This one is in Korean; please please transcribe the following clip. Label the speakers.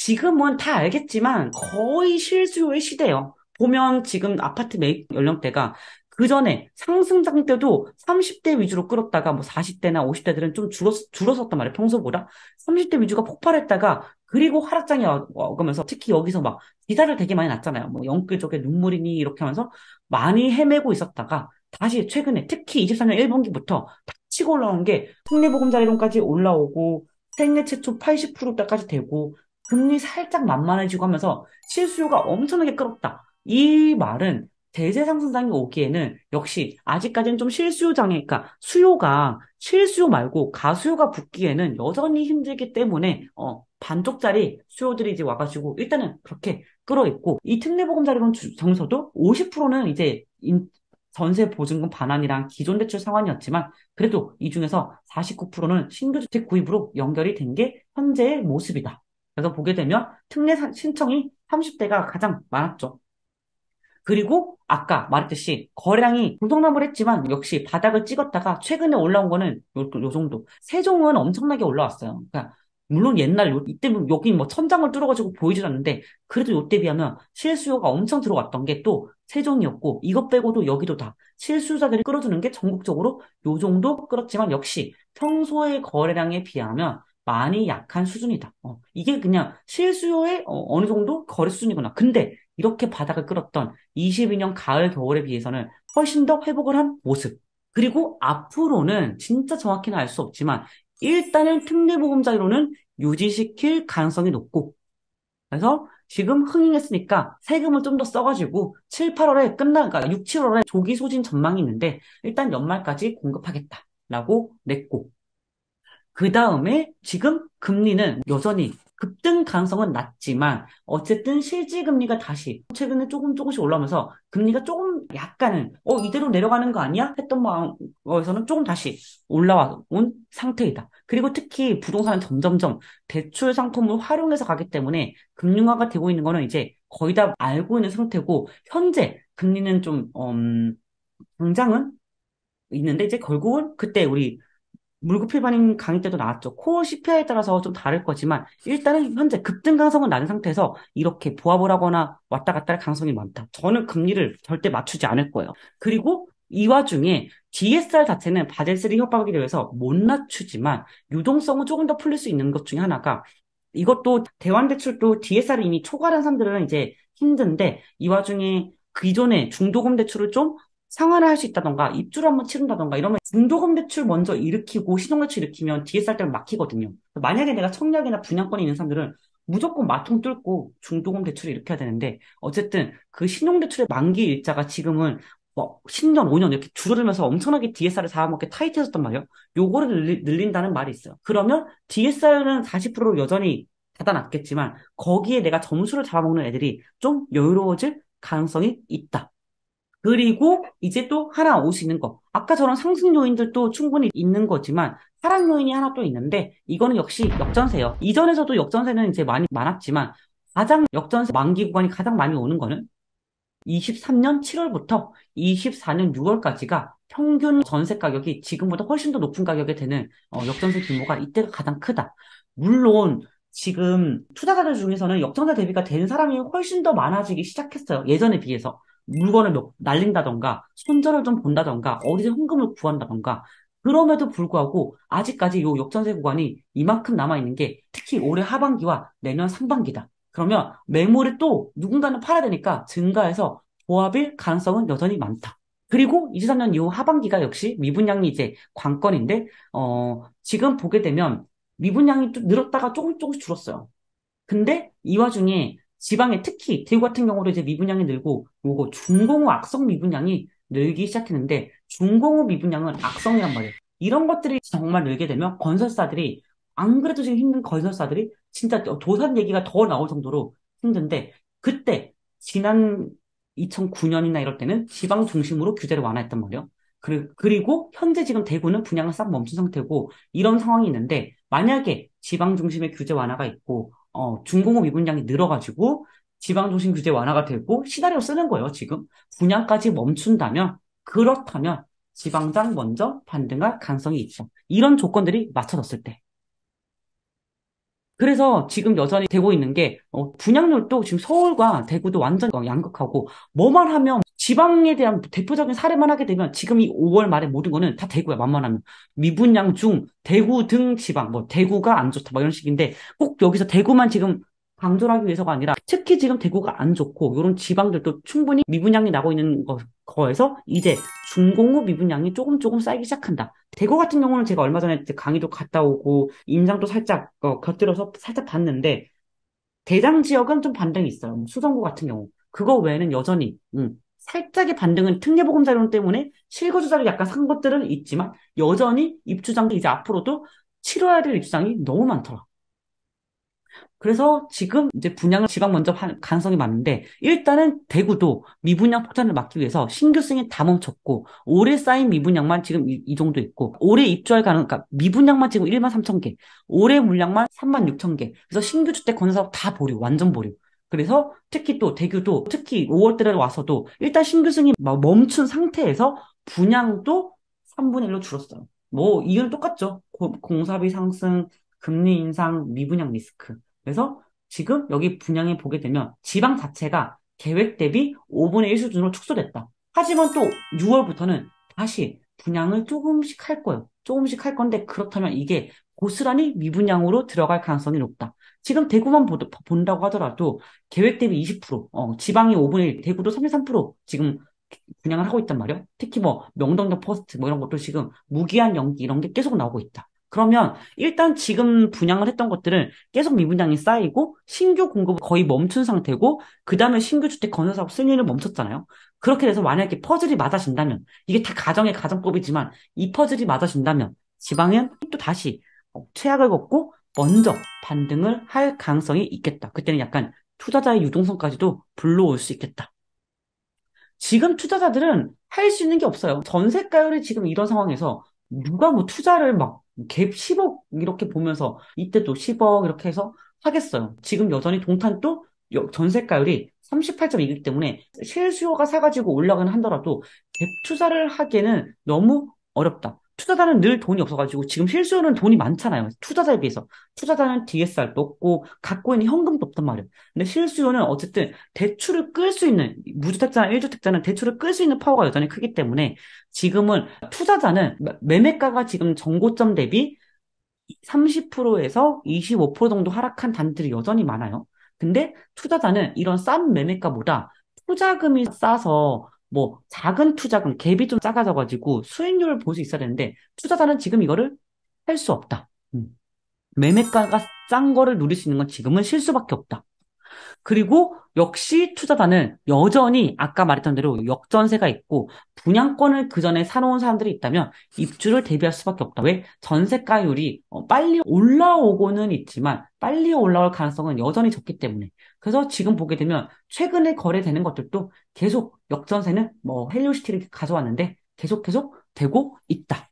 Speaker 1: 지금은 다 알겠지만 거의 실수요의 시대예요. 보면 지금 아파트 매입 연령대가 그 전에 상승장 때도 30대 위주로 끌었다가 뭐 40대나 50대들은 좀 줄었었단 말이에요. 평소보다. 30대 위주가 폭발했다가 그리고 하락장이 오면서 특히 여기서 막 기사를 되게 많이 났잖아요. 뭐 영끌족의 눈물이니 이렇게 하면서 많이 헤매고 있었다가 다시 최근에 특히 24년 1분기부터 탁 치고 올라온 게 특례보금자리론까지 올라오고 생애 최초 80%대까지 되고 금리 살짝 만만해지고 하면서 실수요가 엄청나게 끌었다. 이 말은 대세 상승장이 오기에는 역시 아직까지는 좀 실수요장애, 그러니까 수요가 실수요 말고 가수요가 붙기에는 여전히 힘들기 때문에 반쪽짜리 수요들이 이제 와가지고 일단은 그렇게 끌어있고 이 특례보금자리론 정서도 50%는 이제 전세 보증금 반환이랑 기존 대출 상환이었지만 그래도 이 중에서 49%는 신규 주택 구입으로 연결이 된 게 현재의 모습이다. 그래서 보게 되면 특례 신청이 30대가 가장 많았죠. 그리고 아까 말했듯이 거래량이 공동나물 했지만 역시 바닥을 찍었다가 최근에 올라온 거는 요 정도. 세종은 엄청나게 올라왔어요. 그러니까 물론 옛날 이때 여기 뭐 천장을 뚫어가지고 보이질 않는데 그래도 요때 비하면 실수요가 엄청 들어왔던 게 또 세종이었고 이것 빼고도 여기도 다 실수요자들이 끌어주는 게 전국적으로 요 정도 끌었지만 역시 평소의 거래량에 비하면 많이 약한 수준이다. 이게 그냥 실수요의 어느 정도 거래 수준이구나. 근데 이렇게 바닥을 끌었던 22년 가을, 겨울에 비해서는 훨씬 더 회복을 한 모습. 그리고 앞으로는 진짜 정확히는 알 수 없지만 일단은 특례보험자료는 유지시킬 가능성이 높고 그래서 지금 흥행했으니까 세금을 좀 더 써가지고 7, 8월에 그러니까 6, 7월에 조기 소진 전망이 있는데 일단 연말까지 공급하겠다라고 냈고 그 다음에 지금 금리는 여전히 급등 가능성은 낮지만 어쨌든 실질금리가 다시 최근에 조금씩 올라오면서 금리가 조금 약간은 이대로 내려가는 거 아니야? 했던 거에서는 조금 다시 올라온 상태이다. 그리고 특히 부동산은 점점점 대출 상품을 활용해서 가기 때문에 금융화가 되고 있는 거는 이제 거의 다 알고 있는 상태고 현재 금리는 좀 당장은 있는데 이제 결국은 그때 우리 물급필반임 강의 때도 나왔죠. 코어 CPI에 따라서 좀 다를 거지만 일단은 현재 급등 가능성은 낮은 상태에서 이렇게 보합을 하거나 왔다 갔다 할 가능성이 많다. 저는 금리를 절대 맞추지 않을 거예요. 그리고 이 와중에 DSR 자체는 바젤3 협박에 대해서 못 낮추지만 유동성은 조금 더 풀릴 수 있는 것 중에 하나가 이것도 대환대출도 DSR을 이미 초과한 사람들은 이제 힘든데 이 와중에 기존의 중도금 대출을 좀 상환을 할 수 있다던가 입주를 한번 치른다던가 이러면 중도금 대출 먼저 일으키고 신용대출 일으키면 DSR 때문에 막히거든요. 만약에 내가 청약이나 분양권이 있는 사람들은 무조건 마통 뚫고 중도금 대출을 일으켜야 되는데 어쨌든 그 신용대출의 만기 일자가 지금은 뭐 10년, 5년 이렇게 줄어들면서 엄청나게 DSR을 잡아먹게 타이트해졌단 말이에요. 요거를 늘린다는 말이 있어요. 그러면 DSR은 40%로 여전히 닫아놨겠지만 거기에 내가 점수를 잡아먹는 애들이 좀 여유로워질 가능성이 있다. 그리고 이제 또 하나 올 수 있는 거. 아까 저런 상승 요인들도 충분히 있는 거지만 하락 요인이 하나 또 있는데 이거는 역시 역전세요. 이전에서도 역전세는 이제 많이 많았지만 가장 역전세 만기 구간이 가장 많이 오는 거는 23년 7월부터 24년 6월까지가 평균 전세 가격이 지금보다 훨씬 더 높은 가격이 되는 역전세 규모가 이때가 가장 크다. 물론 지금 투자자들 중에서는 역전세 대비가 된 사람이 훨씬 더 많아지기 시작했어요. 예전에 비해서. 물건을 날린다던가 손절을 좀 본다던가 어디서 현금을 구한다던가 그럼에도 불구하고 아직까지 이 역전세 구간이 이만큼 남아있는 게 특히 올해 하반기와 내년 상반기다. 그러면 매물을 또 누군가는 팔아야 되니까 증가해서 보합일 가능성은 여전히 많다. 그리고 23년 이후 하반기가 역시 미분양이 이제 관건인데, 지금 보게 되면 미분양이 좀 늘었다가 조금씩 줄었어요. 근데 이 와중에 지방에 특히 대구 같은 경우도 이제 미분양이 늘고, 요거 중공업 악성 미분양이 늘기 시작했는데, 중공업 미분양은 악성이란 말이에요. 이런 것들이 정말 늘게 되면 건설사들이 안 그래도 지금 힘든 건설사들이 진짜 도산 얘기가 더 나올 정도로 힘든데 그때 지난 2009년이나 이럴 때는 지방 중심으로 규제를 완화했단 말이에요. 그리고 현재 지금 대구는 분양을 싹 멈춘 상태고 이런 상황이 있는데 만약에 지방 중심의 규제 완화가 있고 중공업 미분양이 늘어가지고 지방 중심 규제 완화가 되고 시나리오 쓰는 거예요, 지금. 분양까지 멈춘다면 그렇다면 지방장 먼저 반등할 가능성이 있어. 이런 조건들이 맞춰졌을 때. 그래서 지금 여전히 되고 있는 게 분양률도 지금 서울과 대구도 완전 양극하고 뭐만 하면 지방에 대한 대표적인 사례만 하게 되면 지금 이 5월 말에 모든 거는 다 대구야 만만하면 미분양 중 대구 등 지방 뭐 대구가 안 좋다 뭐 이런 식인데 꼭 여기서 대구만 지금 강조를 하기 위해서가 아니라 특히 지금 대구가 안 좋고 이런 지방들도 충분히 미분양이 나고 있는 거에서 이제 준공후 미분양이 조금 조금 쌓이기 시작한다. 대구 같은 경우는 제가 얼마 전에 이제 강의도 갔다 오고 임장도 살짝 곁들여서 살짝 봤는데 대장 지역은 좀 반등이 있어요. 뭐 수성구 같은 경우. 그거 외에는 여전히 살짝의 반등은 특례보금자료 때문에 실거주자를 약간 산 것들은 있지만 여전히 입주장도 이제 앞으로도 치러야 될 입주장이 너무 많더라. 그래서 지금 이제 분양을 지방 먼저 할 가능성이 많은데 일단은 대구도 미분양 폭탄을 막기 위해서 신규 승인 다 멈췄고 올해 쌓인 미분양만 지금 이 정도 있고 올해 입주할 가능 그러니까 미분양만 지금 1만 3천 개 올해 물량만 3만 6천 개 그래서 신규 주택 건설 사업 다 보류 완전 보류 그래서 특히 또 대구도 특히 5월달에 와서도 일단 신규 승인 막 멈춘 상태에서 분양도 3분의 1로 줄었어요. 뭐 이유는 똑같죠. 공사비 상승 금리 인상 미분양 리스크 그래서 지금 여기 분양에 보게 되면 지방 자체가 계획 대비 5분의 1 수준으로 축소됐다. 하지만 또 6월부터는 다시 분양을 조금씩 할 거예요. 조금씩 할 건데 그렇다면 이게 고스란히 미분양으로 들어갈 가능성이 높다. 지금 대구만 본다고 하더라도 계획 대비 20%, 지방이 5분의 1, 대구도 33% 지금 분양을 하고 있단 말이에요. 특히 뭐 명동역 포스트 뭐 이런 것도 지금 무기한 연기 이런 게 계속 나오고 있다. 그러면 일단 지금 분양을 했던 것들은 계속 미분양이 쌓이고 신규 공급은 거의 멈춘 상태고 그다음에 신규 주택 건설 사업 승인을 멈췄잖아요. 그렇게 돼서 만약에 퍼즐이 맞아진다면 이게 다 가정의 가정법이지만 이 퍼즐이 맞아진다면 지방은 또 다시 최악을 겪고 먼저 반등을 할 가능성이 있겠다. 그때는 약간 투자자의 유동성까지도 불러올 수 있겠다. 지금 투자자들은 할 수 있는 게 없어요. 전세가율이 지금 이런 상황에서 누가 뭐 투자를 막 갭 10억 이렇게 보면서 이때도 10억 이렇게 해서 하겠어요. 지금 여전히 동탄도 전세가율이 38.2이기 때문에 실수요가 사가지고 올라가는 한더라도 갭 투자를 하기에는 너무 어렵다. 투자자는 늘 돈이 없어가지고 지금 실수요는 돈이 많잖아요. 투자자에 비해서. 투자자는 DSR도 없고 갖고 있는 현금도 없단 말이에요. 근데 실수요는 어쨌든 대출을 끌 수 있는 무주택자나 1주택자는 대출을 끌 수 있는 파워가 여전히 크기 때문에 지금은 투자자는 매매가가 지금 전고점 대비 30%에서 25% 정도 하락한 단들이 여전히 많아요. 근데 투자자는 이런 싼 매매가보다 투자금이 싸서 뭐 작은 투자금 갭이 좀 작아져가지고 수익률을 볼 수 있어야 되는데 투자자는 지금 이거를 할 수 없다. 매매가가 싼 거를 누릴 수 있는 건 지금은 실수밖에 없다. 그리고 역시 투자자는 여전히 아까 말했던 대로 역전세가 있고 분양권을 그 전에 사놓은 사람들이 있다면 입주를 대비할 수밖에 없다. 왜? 전세가율이 빨리 올라오고는 있지만 빨리 올라올 가능성은 여전히 적기 때문에. 그래서 지금 보게 되면 최근에 거래되는 것들도 계속 역전세는 뭐 헬리오시티를 가져왔는데 계속 되고 있다.